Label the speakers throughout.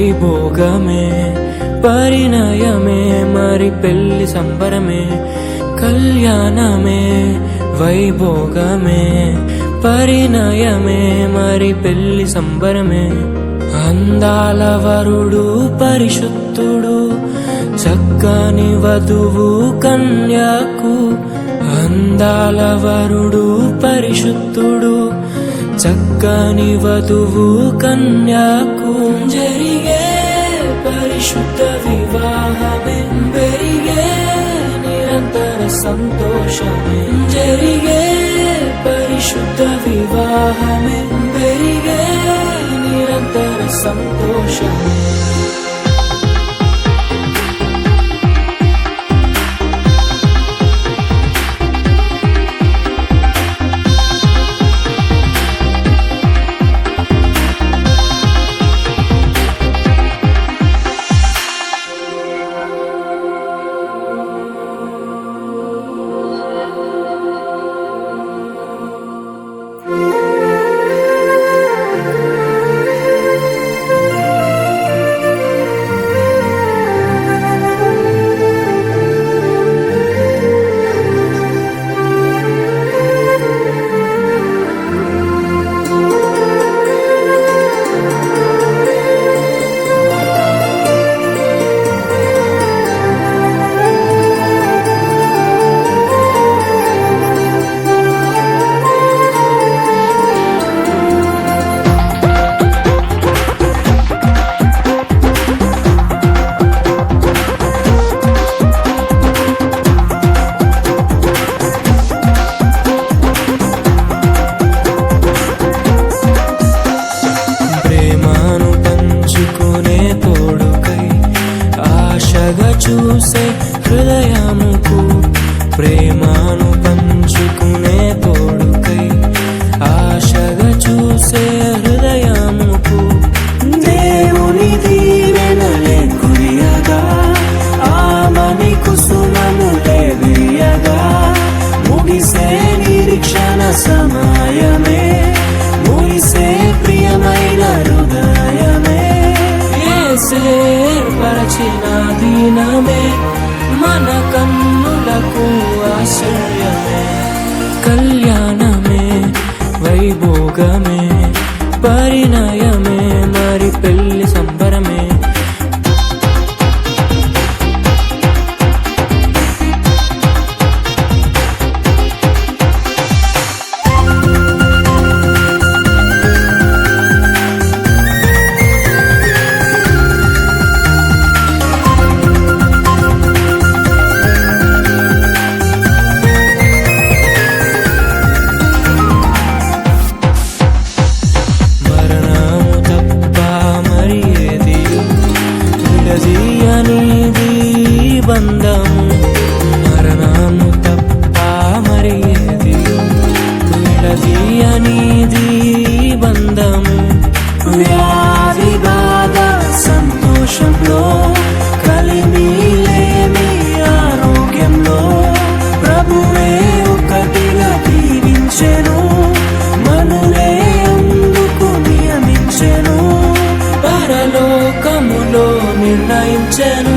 Speaker 1: వైభోగమే పరిణయమే మరి పెళ్లి సంబరమే కళ్యాణమే వైభోగమే పరిణయమే మరి పెళ్లి సంబరమే అందాల వరుడు పరిశుద్ధుడు చక్కని వధువు కన్యాకు అందాల వరుడు పరిశుద్ధుడు చక్కని వధువు కన్యాకు జరిగే పరిశుద్ధ వివాహమే పెరిగే నిరంతర సంతోషమే జరిగే పరిశుద్ధ వివాహమే పెరిగే నిరంతర సంతోషమే చూసే హృదయముకు ప్రేమను పంచుకునే తోడుకై ఆశగా చూసే హృదయముకు దేవుని దీవెనలే కురియగా ఆమని కుసుమములే విరియగా ముగిసే నిరీక్షణ సమయమే ముగిసే ప్రియమైన హృదయమే ఏర్పరచిన దీనమే మన కన్నులకు ఆశ్చర్యమే కళ్యాణమే వైభోగమే పరిణయమే మరి పెళ్లి సంబరమే బంధము మరణము తప్ప మరి ఏది విడదీయనిది బంధము వ్యాధి బాధ సంతోషంలో కలిమిలేని ఆరోగ్యంలో ప్రభువే ఒకటిగా దీవించెను మనులే అందుకు నియమించెను పరలోకములో నిర్ణయించెను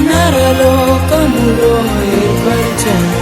Speaker 1: నరలోకములో ఏర్పరిచెను